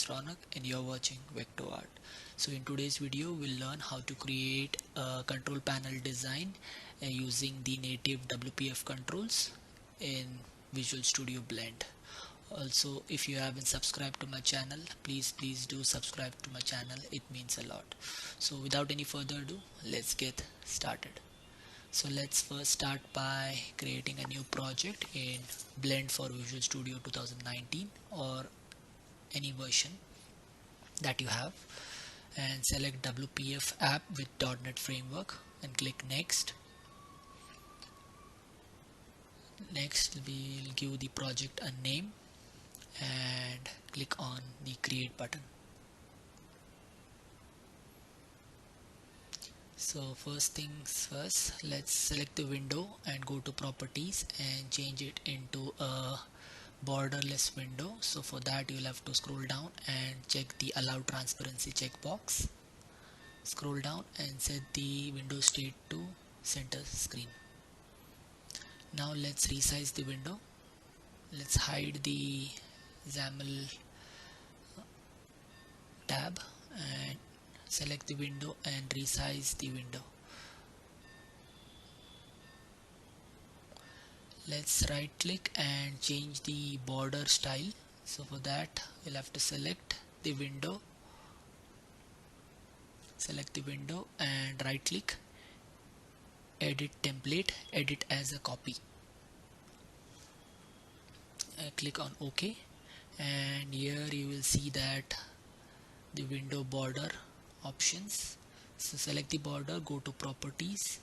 Ronak and you're watching Vector Art. So in today's video we'll learn how to create a control panel design using the native WPF controls in Visual Studio Blend. Also, if you haven't subscribed to my channel, please do subscribe to my channel. It means a lot. So without any further ado, let's get started. So let's first start by creating a new project in Blend for Visual Studio 2019 or any version that you have, and select WPF app with .NET Framework and click next. Next we'll give the project a name and click on the create button. So first things first, let's select the window and go to properties and change it into a borderless window. So for that you'll have to scroll down and check the allow transparency checkbox. Scroll down and set the window state to center screen. Now let's resize the window. Let's hide the XAML tab and select the window and resize the window. Let's right click and change the border style. So for that we'll have to select the window and right click, edit template, edit as a copy. Click on OK, and here you will see that the window border options. So select the border, go to properties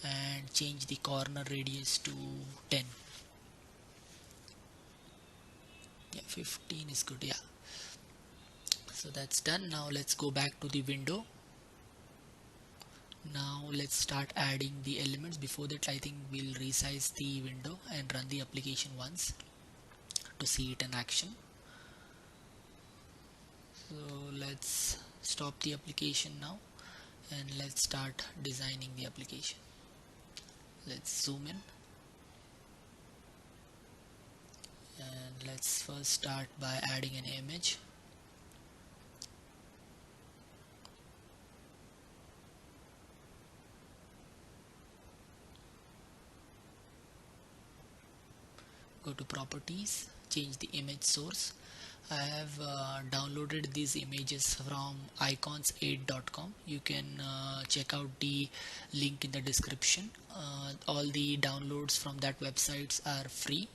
and change the corner radius to 10. Yeah, 15 is good. Yeah, so that's done. Now let's go back to the window. Now let's start adding the elements. Before that, I think we'll resize the window and run the application once to see it in action. So let's stop the application now and let's start designing the application. Let's zoom in and let's first start by adding an image. Go to properties, change the image source. I have downloaded these images from icons8.com. You can check out the link in the description. All the downloads from that websites are free,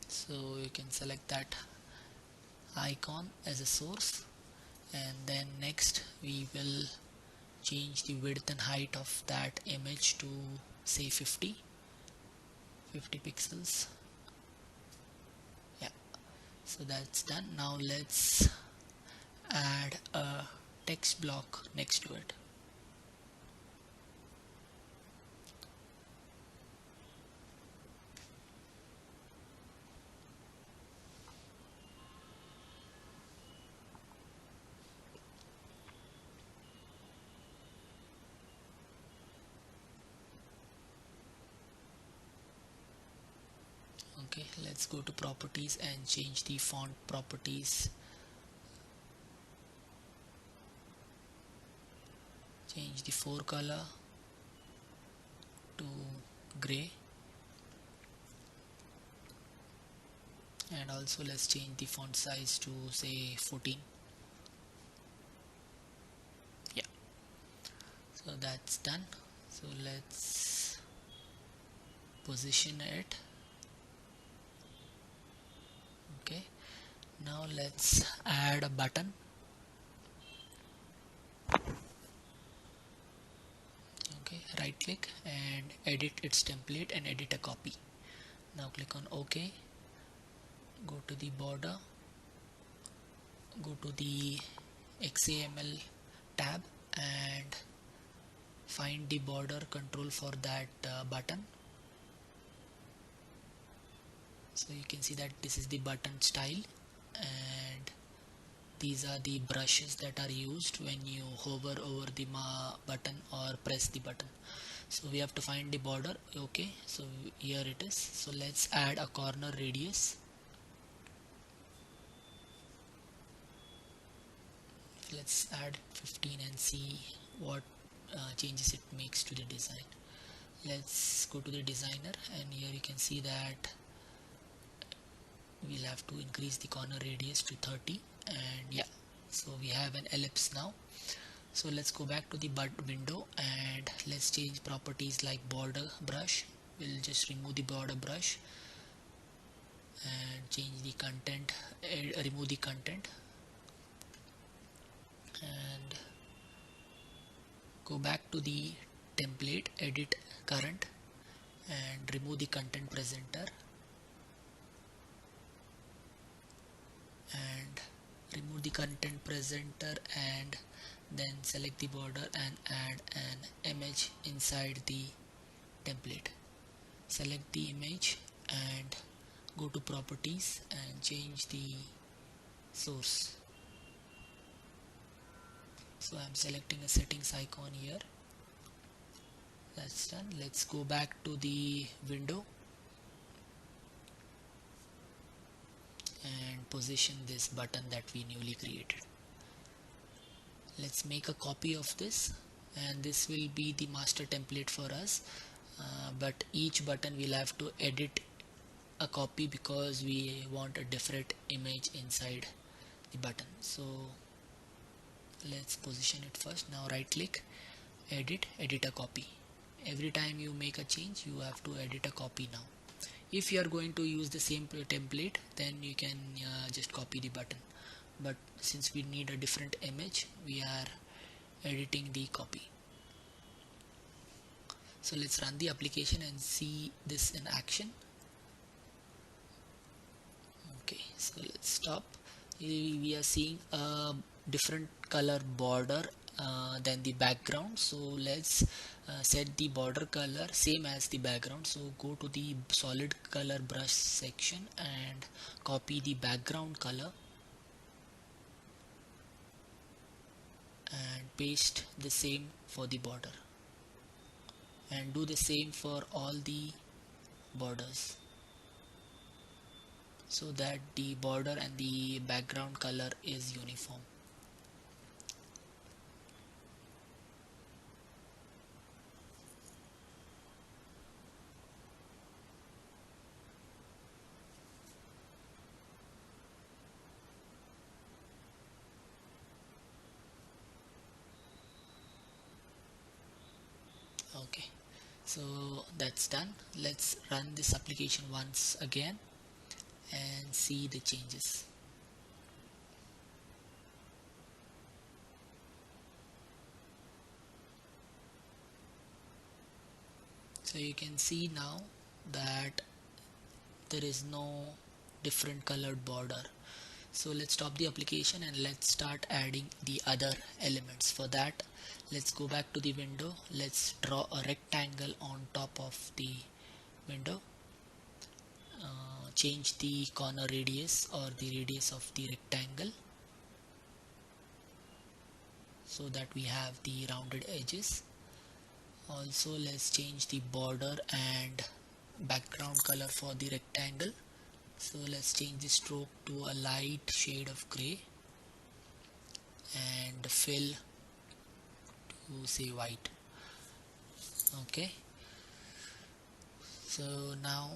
so you can select that icon as a source, and then next we will change the width and height of that image to say 50 pixels. Yeah, so that's done. Now let's add a text block next to it. Okay, let's go to properties and change the font properties. Change the forecolor to gray, and also let's change the font size to say 14. Yeah, so that's done. So let's position it. Okay, now let's add a button. Okay, right click and edit its template and edit a copy. Now click on OK, go to the border, go to the XAML tab and find the border control for that button. So you can see that this is the button style, and these are the brushes that are used when you hover over the button or press the button. So we have to find the border. Okay, so here it is. So let's add a corner radius. let's add 15 and see what changes it makes to the design. Let's go to the designer, and here you can see that we'll have to increase the corner radius to 30, and yeah, so we have an ellipse now. So let's go back to the window and let's change properties like border brush. We'll just remove the border brush and change the content, remove the content, and go back to the template, edit current, and remove the content presenter, and remove the content presenter, and then select the border and add an image inside the template. Select the image and go to properties and change the source. So I'm selecting a settings icon here. That's done. Let's go back to the window and position this button that we newly created. Let's make a copy of this, and this will be the master template for us, but each button will have to edit a copy because we want a different image inside the button. So let's position it first. Now right click, edit a copy. Every time you make a change, you have to edit a copy now. If you are going to use the same template, then you can just copy the button, but since we need a different image, we are editing the copy. So let's run the application and see this in action. Okay, so let's stop. We are seeing a different color border than the background, so let's set the border color same as the background. So go to the solid color brush section and copy the background color and paste the same for the border, and do the same for all the borders so that the border and the background color is uniform. Okay, so that's done. Let's run this application once again and see the changes. So you can see now that there is no different colored border. So let's stop the application and let's start adding the other elements. For that, let's go back to the window. Let's draw a rectangle on top of the window. Change the corner radius or the radius of the rectangle so that we have the rounded edges. Also, let's change the border and background color for the rectangle. So let's change the stroke to a light shade of gray and the fill to say white. Okay, so now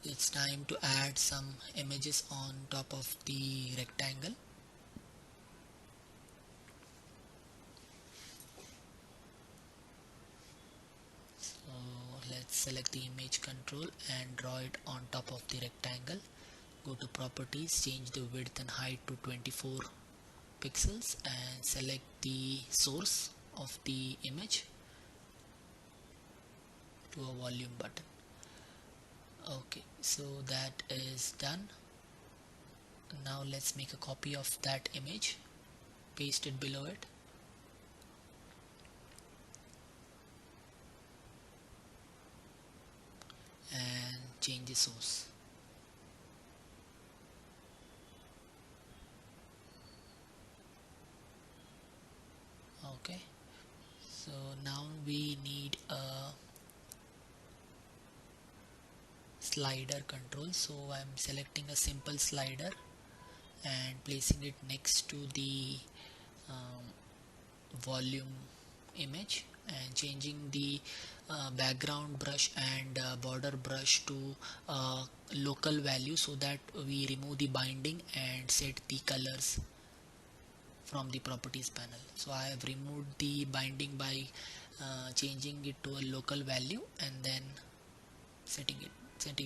it's time to add some images on top of the rectangle. So let's select the image control and draw it on top of the rectangle. Go to properties, change the width and height to 24 pixels and select the source of the image to a volume button. Okay, so that is done. Now let's make a copy of that image, paste it below it, and change the source. Okay, so now we need a slider control. So I'm selecting a simple slider and placing it next to the um, volume image, and changing the background brush and border brush to local value, so that we remove the binding and set the colors from the properties panel. So I have removed the binding by changing it to a local value and then setting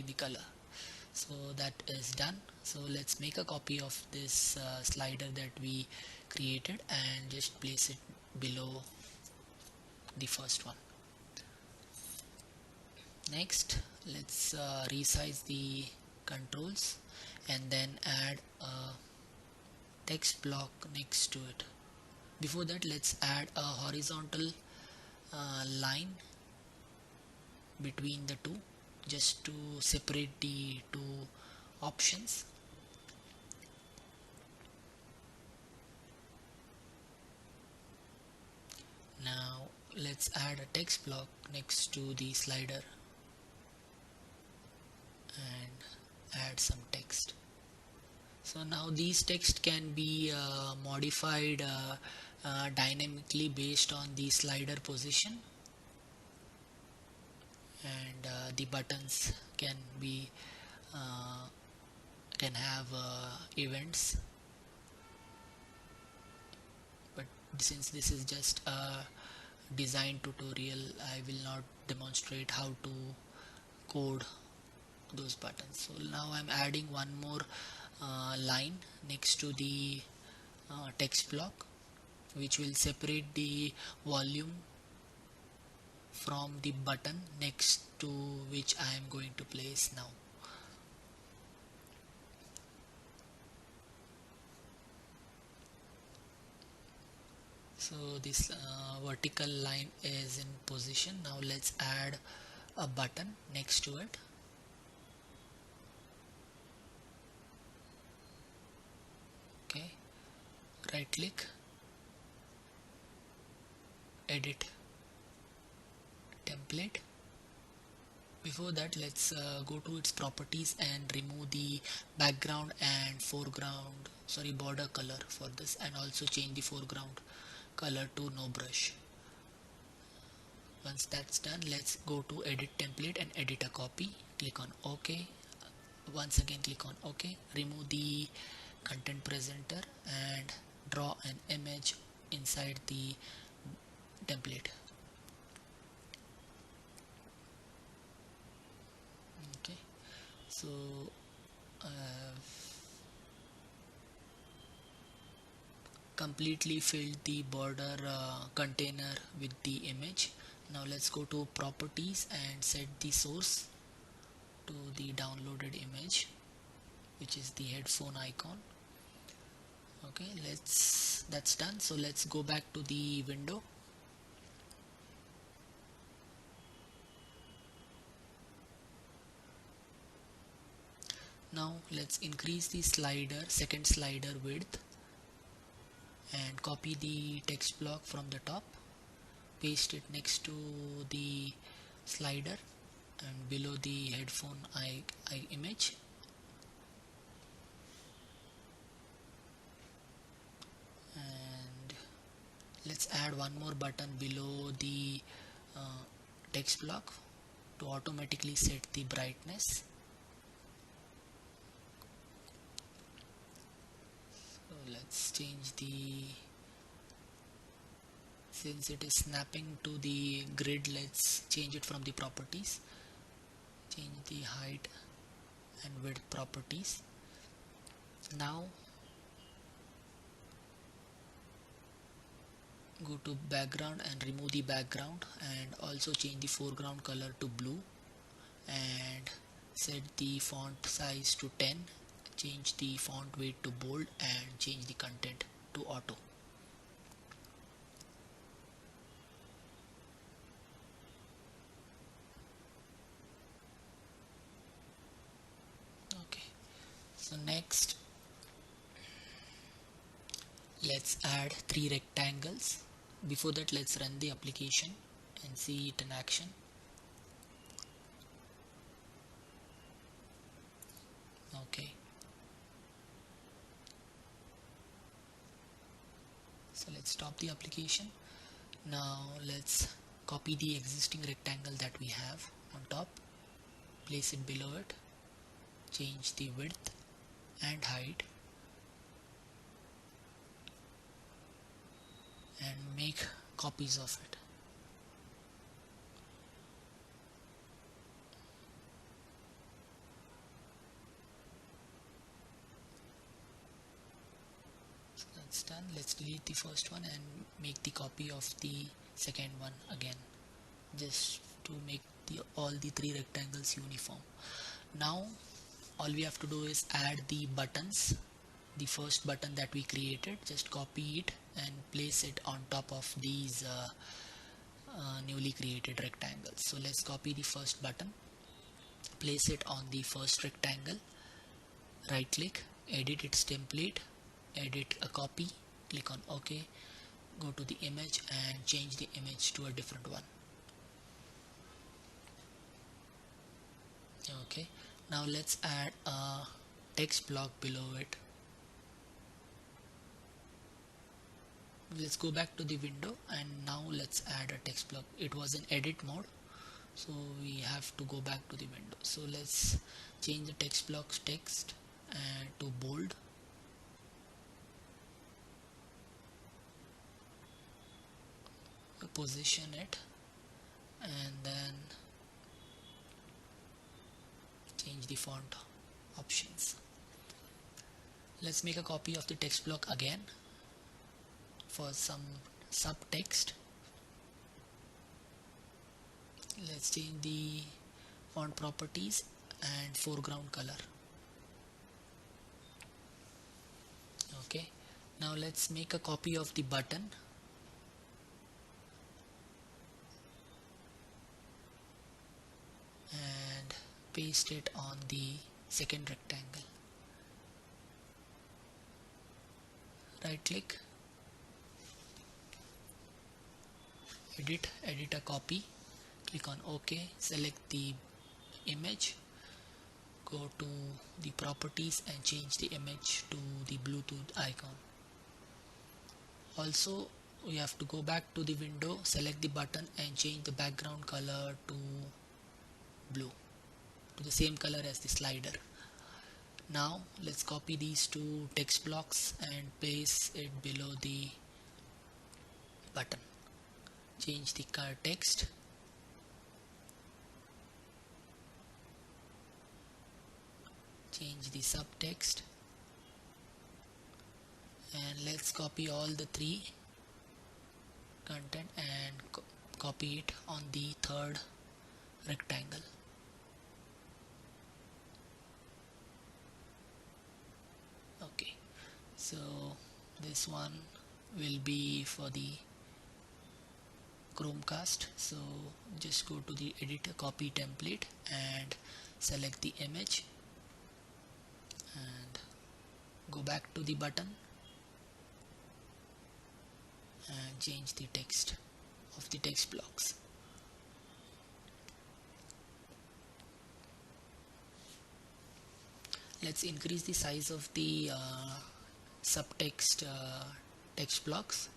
the color. So that is done. So let's make a copy of this slider that we created and just place it below the first one. Next, let's resize the controls and then add a text block next to it. Before that, let's add a horizontal line between the two, just to separate the two options. Now let's add a text block next to the slider and add some text. So now these text can be modified dynamically based on the slider position, and the buttons uh, can have events, but since this is just a design tutorial, I will not demonstrate how to code those buttons. So now I'm adding one more line next to the text block, which will separate the volume from the button next to which I am going to place now. So this vertical line is in position. Now let's add a button next to it. Okay, right click, edit template. Before that, let's go to its properties and remove the background and border color for this, and also change the foreground color to no brush. Once that's done, let's go to edit template and edit a copy. Click on OK. Once again click on OK. Remove the content presenter and draw an image inside the template. Okay, so completely filled the border container with the image. Now let's go to properties and set the source to the downloaded image, which is the headphone icon. Okay, that's done. So let's go back to the window. Now let's increase the second slider width, and copy the text block from the top, paste it next to the slider and below the headphone image. And let's add one more button below the text block to automatically set the brightness. So let's change since it is snapping to the grid, let's change it from the properties. Change the height and width properties. Now go to background and remove the background, and also change the foreground color to blue, and set the font size to 10, change the font weight to bold, and change the content to auto. Okay, so next let's add 3 rectangles. Before that, let's run the application and see it in action. Okay, So let's stop the application. Now let's copy the existing rectangle that we have on top, place it below it, change the width and height, and make copies of it. So that's done. Let's delete the first one and make the copy of the second one again, just to make all the three rectangles uniform. Now all we have to do is add the buttons. The first button that we created, just copy it and place it on top of these newly created rectangles. So let's copy the first button, place it on the first rectangle, right click, edit its template, edit a copy, click on OK, go to the image and change the image to a different one. Okay, now let's add a text block below it. Let's go back to the window and now let's add a text block. It was in edit mode, so we have to go back to the window. So let's change the text block's text to bold, position it, and then change the font options. Let's make a copy of the text block again for some subtext. Let's change the font properties and foreground color. Okay, now let's make a copy of the button. And paste it on the second rectangle. Right click, edit a copy, click on OK, select the image, go to the properties and change the image to the Bluetooth icon. Also we have to go back to the window, select the button and change the background color to blue, to the same color as the slider. Now let's copy these two text blocks and paste it below the button. Change the text, change the subtext, and let's copy all the three content and copy it on the third rectangle. Okay, so this one will be for the Chromecast. So just go to the editor, copy template and select the image and go back to the button and change the text of the text blocks. Let's increase the size of the subtext text blocks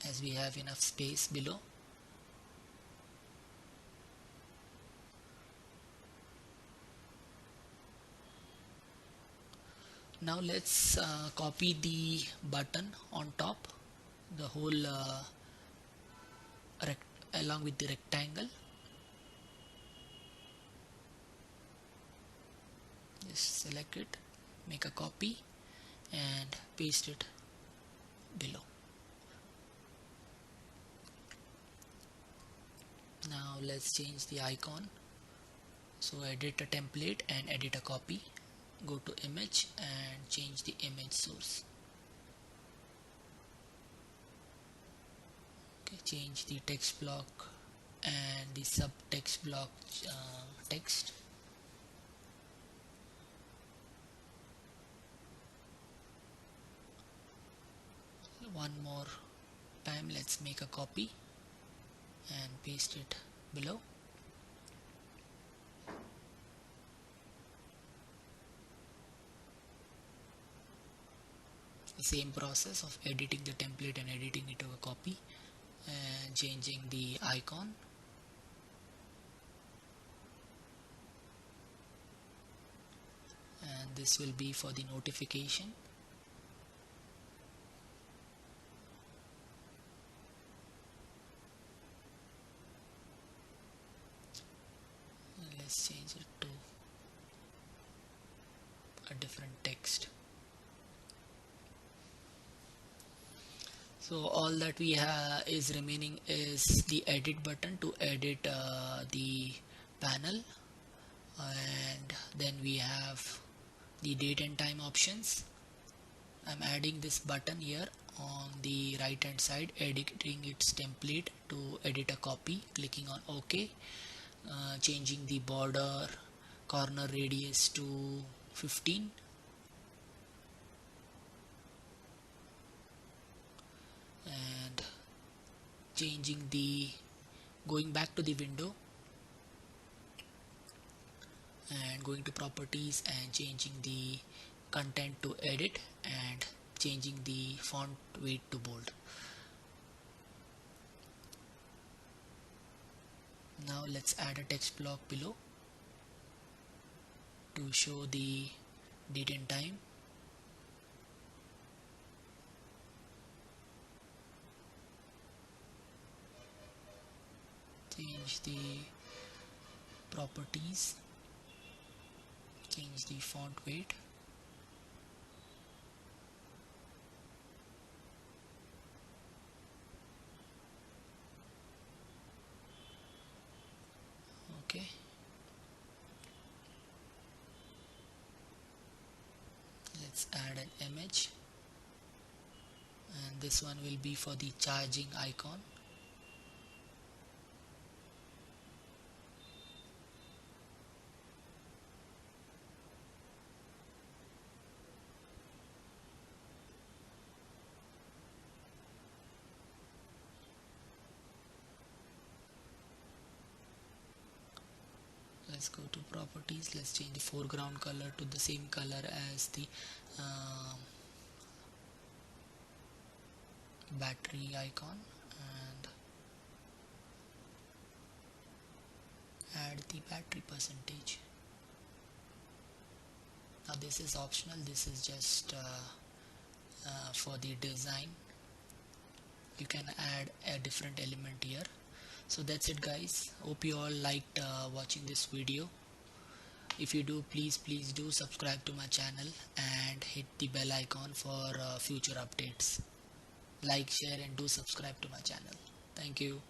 as we have enough space below. Now let's copy the button on top, the whole along with the rectangle. Just select it, make a copy and paste it below. Now let's change the icon. So edit a template and edit a copy. Go to image and change the image source. Okay, change the text block and the subtext block text. One more time, let's make a copy and paste it below. same process of editing the template and editing it to a copy and changing the icon. And this will be for the notification. Let's change it to a different text. So all that we have is remaining is the edit button to edit the panel, and then we have the date and time options. I'm adding this button here on the right hand side, editing its template to edit a copy, clicking on OK, changing the border corner radius to 15, and changing the going back to the window and going to properties and changing the content to edit and changing the font weight to bold. Now let's add a text block below to show the date and time. Change the properties, change the font weight, okay. Let's add an image, and this one will be for the charging icon. Let's go to properties, let's change the foreground color to the same color as the battery icon, and add the battery percentage. Now this is optional, this is just for the design. You can add a different element here. So that's it guys, hope you all liked watching this video. If you do, please do subscribe to my channel and hit the bell icon for future updates. Like, share and do subscribe to my channel. Thank you.